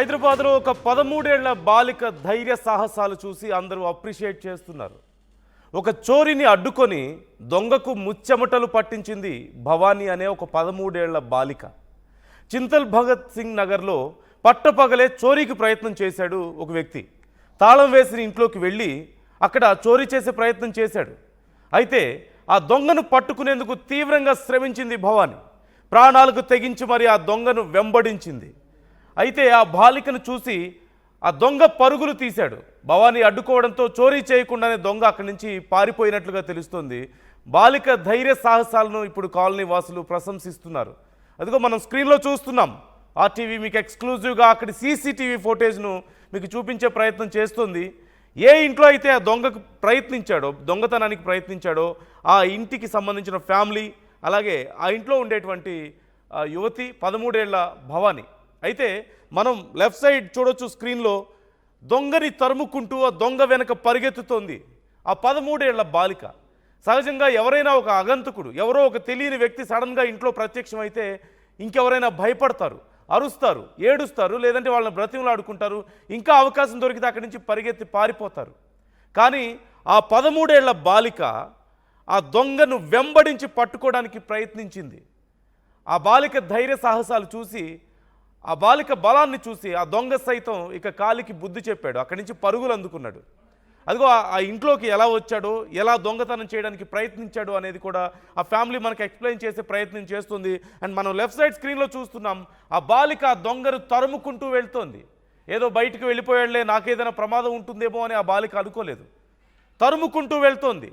హైదరాబాద్లో ఒక 13 ఏళ్ల బాలిక ధైర్య సాహసాలు చూసి అందరూ అప్రిషియేట్ చేస్తున్నారు. ఒక చోరీని అడ్డుకొని దొంగకు ముచ్చెమటలు పట్టించింది భవానీ అనే ఒక 13 ఏళ్ల బాలిక. చింతల్ భగత్ సింగ్ నగర్లో పట్టపగలే చోరీకి ప్రయత్నం చేశాడు ఒక వ్యక్తి. తాళం వేసిన ఇంట్లోకి వెళ్ళి అక్కడ చోరీ చేసే ప్రయత్నం చేశాడు. అయితే ఆ దొంగను పట్టుకునేందుకు తీవ్రంగా శ్రమించింది భవానీ. ప్రాణాలకు తెగించి మరి ఆ దొంగను వెంబడించింది. అయితే ఆ బాలికను చూసి ఆ దొంగ పరుగులు తీశాడు. భవానీ అడ్డుకోవడంతో చోరీ చేయకుండానే దొంగ అక్కడి నుంచి పారిపోయినట్లుగా తెలుస్తోంది. బాలిక ధైర్య సాహసాలను ఇప్పుడు కాలనీ వాసులు ప్రశంసిస్తున్నారు. అదిగో మనం స్క్రీన్లో చూస్తున్నాం. ఆర్టీవీ మీకు ఎక్స్క్లూజివ్గా అక్కడి సీసీటీవీ ఫుటేజ్ను మీకు చూపించే ప్రయత్నం చేస్తుంది. ఏ ఇంట్లో అయితే ఆ దొంగకు దొంగతనానికి ప్రయత్నించాడో ఆ ఇంటికి సంబంధించిన ఫ్యామిలీ, అలాగే ఆ ఇంట్లో ఉండేటువంటి యువతి 13 ఏళ్ల భవానీ. అయితే మనం లెఫ్ట్ సైడ్ చూడొచ్చు స్క్రీన్లో, దొంగని తరుముకుంటూ ఆ దొంగ వెనక పరిగెత్తుతోంది ఆ 13 ఏళ్ల బాలిక. సహజంగా ఎవరైనా ఒక అగంతకుడు, ఎవరో ఒక తెలియని వ్యక్తి సడన్గా ఇంట్లో ప్రత్యక్షమైతే ఇంకెవరైనా భయపడతారు, అరుస్తారు, ఏడుస్తారు, లేదంటే వాళ్ళని బ్రతిమలాడుకుంటారు. ఇంకా అవకాశం దొరికితే అక్కడి నుంచి పరిగెత్తి పారిపోతారు. కానీ ఆ 13 ఏళ్ల బాలిక ఆ దొంగను వెంబడించి పట్టుకోవడానికి ప్రయత్నించింది. ఆ బాలిక ధైర్య సాహసాలు చూసి, ఆ బాలిక బలాన్ని చూసి ఆ దొంగ సైతం ఇక కాలికి బుద్ధి చెప్పాడు. అక్కడి నుంచి పరుగులు అందుకున్నాడు. అదిగో ఆ ఇంట్లోకి ఎలా వచ్చాడో, ఎలా దొంగతనం చేయడానికి ప్రయత్నించాడు అనేది కూడా ఆ ఫ్యామిలీ మనకు ఎక్స్ప్లెయిన్ చేసే ప్రయత్నం చేస్తుంది. అండ్ మనం లెఫ్ట్ సైడ్ స్క్రీన్లో చూస్తున్నాం, ఆ బాలిక ఆ దొంగను తరుముకుంటూ వెళ్తోంది. ఏదో బయటికి వెళ్ళిపోయాడులే, నాకేదైనా ప్రమాదం ఉంటుందేమో అని ఆ బాలిక అనుకోలేదు. తరుముకుంటూ వెళ్తోంది.